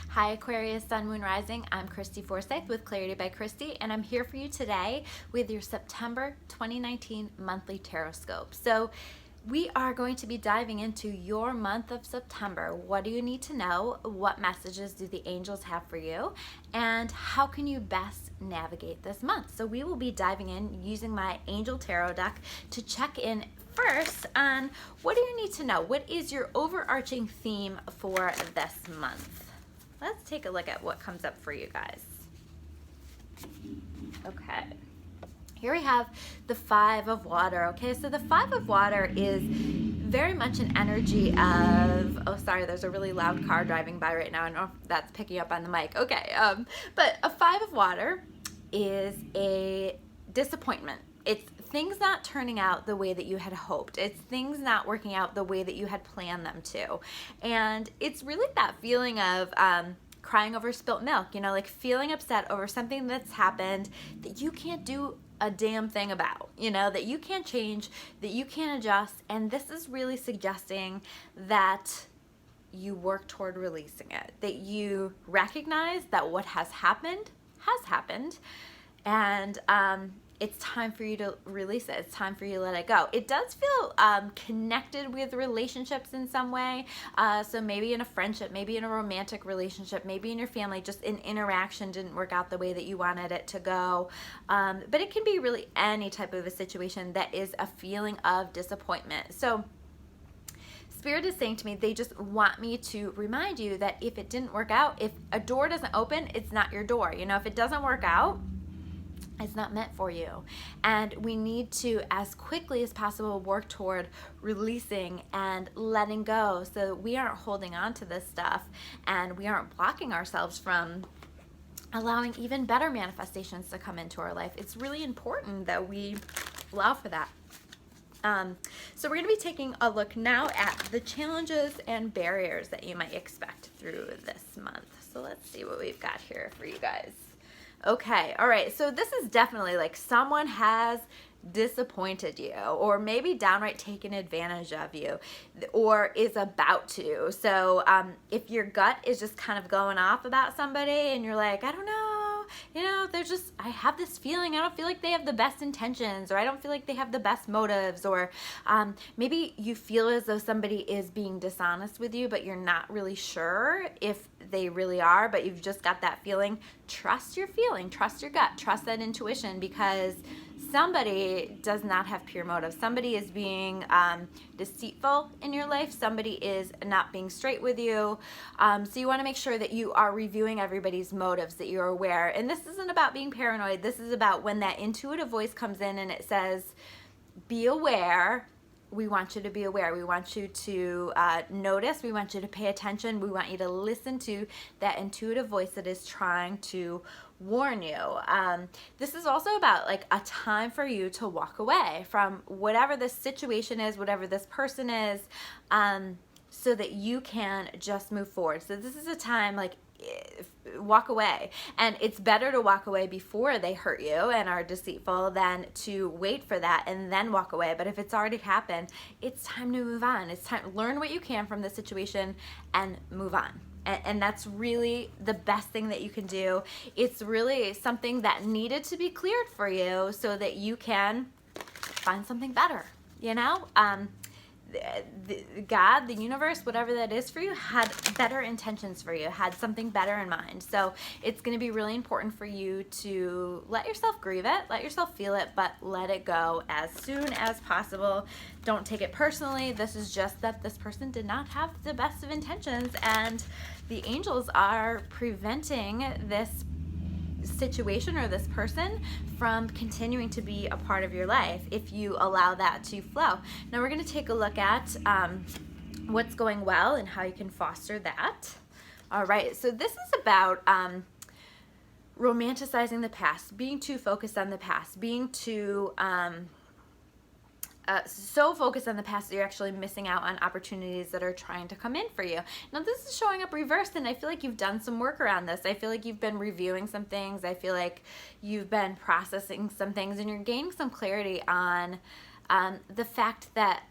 Hi Aquarius, Sun, Moon, Rising. I'm Christy Forsyth with Clarity by Christy, and I'm here for you today with your September 2019 monthly Tarotscope. So we are going to be diving into your month of September. What do you need to know? What messages do the angels have for you? And how can you best navigate this month? So we will be diving in using my Angel Tarot deck to check in first on what do you need to know? What is your overarching theme for this month? Let's take a look at what comes up for you guys. Okay. Here we have the Five of Water. Okay, so the Five of Water is very much an energy of, oh sorry, there's a really loud car driving by right now. I don't know if that's picking up on the mic. Okay, but a Five of Water is a disappointment. It's things not turning out the way that you had hoped. It's things not working out the way that you had planned them to. And it's really that feeling of crying over spilt milk, you know, like feeling upset over something that's happened that you can't do a damn thing about, you know, that you can't change, that you can't adjust. And this is really suggesting that you work toward releasing it, that you recognize that what has happened, and it's time for you to release it. It's time for you to let it go. It does feel connected with relationships in some way. So maybe in a friendship, maybe in a romantic relationship, maybe in your family, just an interaction didn't work out the way that you wanted it to go. But it can be really any type of a situation that is a feeling of disappointment. So Spirit is saying to me, they just want me to remind you that if it didn't work out, if a door doesn't open, it's not your door. You know, if it doesn't work out, it's not meant for you. And we need to, as quickly as possible, work toward releasing and letting go so that we aren't holding on to this stuff and we aren't blocking ourselves from allowing even better manifestations to come into our life. It's really important that we allow for that. So we're going to be taking a look now at the challenges and barriers that you might expect through this month. So let's see what we've got here for you guys. Okay, all right, so this is definitely like someone has disappointed you, or maybe downright taken advantage of you, or is about to. So if your gut is just kind of going off about somebody and you're like, I don't know, you know, they're just, I have this feeling, I don't feel like they have the best intentions, or I don't feel like they have the best motives, or maybe you feel as though somebody is being dishonest with you, but you're not really sure if they really are, but you've just got that feeling. Trust your feeling, trust your gut, trust that intuition, because somebody does not have pure motives. Somebody is being deceitful in your life. Somebody is not being straight with you. So you want to make sure that you are reviewing everybody's motives, that you're aware. And this isn't about being paranoid. This is about when that intuitive voice comes in and it says, be aware. We want you to be aware. We want you to notice. We want you to pay attention. We want you to listen to that intuitive voice that is trying to warn you. This is also about like a time for you to walk away from whatever this situation is, whatever this person is, so that you can just move forward. So this is a time like walk away, and it's better to walk away before they hurt you and are deceitful than to wait for that and then walk away. But if it's already happened, it's time to move on. It's time to learn what you can from the situation and move on. And that's really the best thing that you can do. It's really something that needed to be cleared for you so that you can find something better, you know? God, the universe, whatever that is for you, had better intentions for you, had something better in mind. So it's going to be really important for you to let yourself grieve it, let yourself feel it, but let it go as soon as possible. Don't take it personally. This is just that this person did not have the best of intentions, and the angels are preventing this situation or this person from continuing to be a part of your life if you allow that to flow. Now we're going to take a look at what's going well and how you can foster that. All right, so this is about romanticizing the past, being too focused on the past, being too so focused on the past that you're actually missing out on opportunities that are trying to come in for you. Now this is showing up reversed, and I feel like you've done some work around this. I feel like you've been reviewing some things. I feel like you've been processing some things, and you're gaining some clarity on the fact that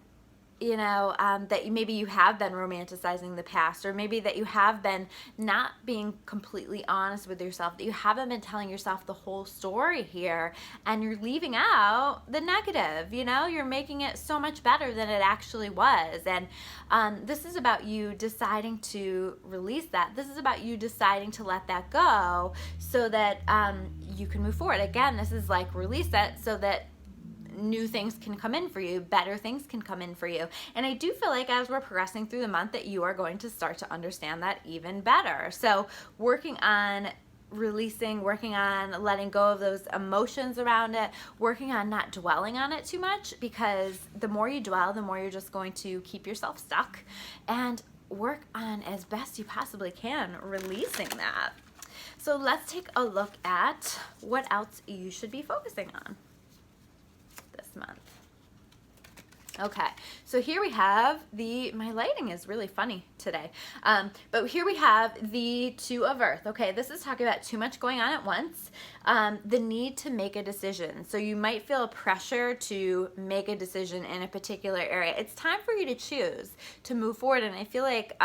that maybe you have been romanticizing the past, or maybe that you have been not being completely honest with yourself, that you haven't been telling yourself the whole story here, and you're leaving out the negative. You're making it so much better than it actually was. And this is about you deciding to release that. This is about you deciding to let that go so that you can move forward. Again, this is like release it so that new things can come in for you, better things can come in for you. And I do feel like as we're progressing through the month that you are going to start to understand that even better. So working on releasing, working on letting go of those emotions around it, working on not dwelling on it too much, because the more you dwell, the more you're just going to keep yourself stuck, and work on as best you possibly can releasing that. So let's take a look at what else you should be focusing on this month. Okay, so here we have my lighting is really funny today, but here we have the Two of Earth. Okay, this is talking about too much going on at once, the need to make a decision. So you might feel a pressure to make a decision in a particular area. It's time for you to choose to move forward, and I feel like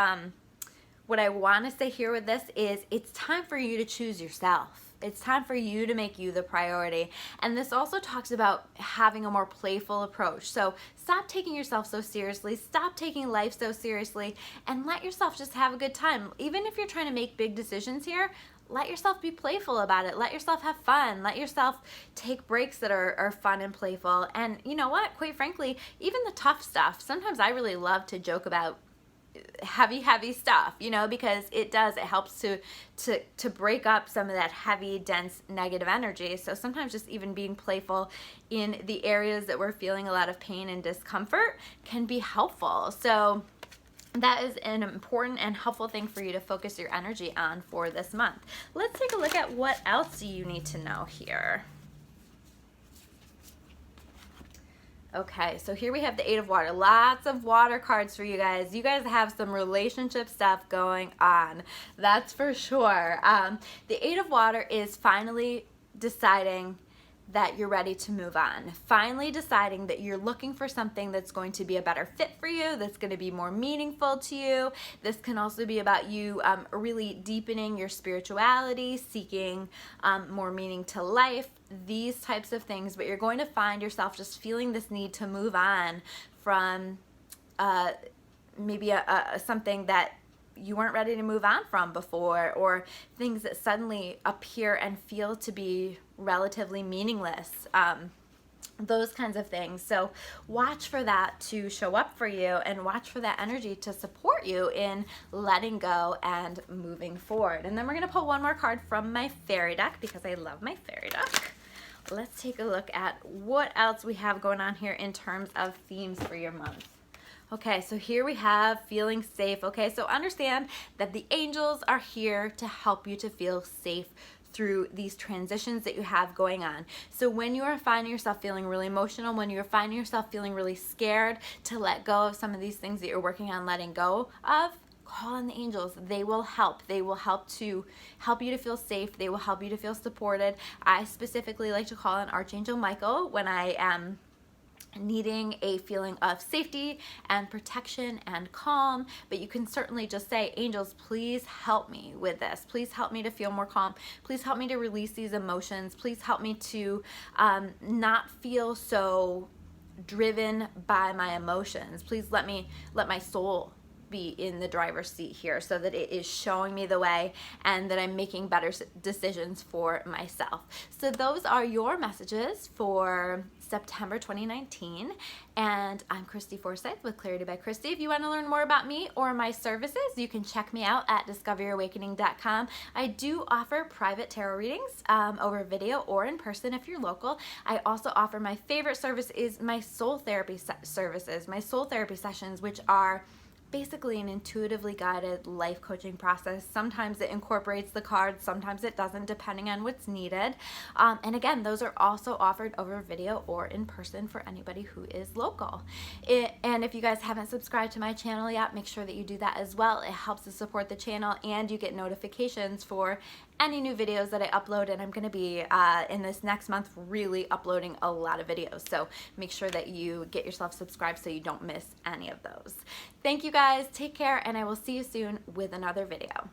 what I want to say here with this is it's time for you to choose yourself. It's time for you to make you the priority. And this also talks about having a more playful approach. So stop taking yourself so seriously, stop taking life so seriously, and let yourself just have a good time. Even if you're trying to make big decisions here, let yourself be playful about it. Let yourself have fun. Let yourself take breaks that are fun and playful. And you know what? Quite frankly, even the tough stuff, sometimes I really love to joke about heavy stuff, because it helps to break up some of that heavy, dense, negative energy. So sometimes just even being playful in the areas that we're feeling a lot of pain and discomfort can be helpful. So that is an important and helpful thing for you to focus your energy on for this month. Let's take a look at what else you need to know here. Okay, so here we have the Eight of Water. Lots of water cards for you guys. You guys have some relationship stuff going on. That's for sure. The Eight of Water is finally deciding that you're ready to move on. Finally deciding that you're looking for something that's going to be a better fit for you, that's going to be more meaningful to you. This can also be about you really deepening your spirituality, seeking more meaning to life, these types of things. But you're going to find yourself just feeling this need to move on from maybe something that you weren't ready to move on from before, or things that suddenly appear and feel to be relatively meaningless, those kinds of things. So watch for that to show up for you, and watch for that energy to support you in letting go and moving forward. And then we're going to pull one more card from my fairy deck, because I love my fairy deck. Let's take a look at what else we have going on here in terms of themes for your month. Okay, so here we have feeling safe. Okay, so understand that the angels are here to help you to feel safe through these transitions that you have going on. So when you are finding yourself feeling really emotional, when you're finding yourself feeling really scared to let go of some of these things that you're working on letting go of, call on the angels. They will help. They will help you to feel safe. They will help you to feel supported. I specifically like to call on Archangel Michael when I am needing a feeling of safety and protection and calm. But you can certainly just say, angels, please help me with this. Please help me to feel more calm. Please help me to release these emotions. Please help me to not feel so driven by my emotions. Please let my soul be in the driver's seat here, so that it is showing me the way and that I'm making better decisions for myself. So those are your messages for September 2019, and I'm Christy Forsyth with Clarity by Christy. If you want to learn more about me or my services, you can check me out at discoveryourawakening.com. I do offer private tarot readings over video or in person if you're local. I also offer my favorite service is my soul therapy services, my soul therapy sessions, which are basically an intuitively guided life coaching process. Sometimes it incorporates the cards, sometimes it doesn't, depending on what's needed. And again, those are also offered over video or in person for anybody who is local. And if you guys haven't subscribed to my channel yet, make sure that you do that as well. It helps to support the channel, and you get notifications for any new videos that I upload, and I'm going to be in this next month really uploading a lot of videos, so make sure that you get yourself subscribed so you don't miss any of those. Thank you guys, take care, and I will see you soon with another video.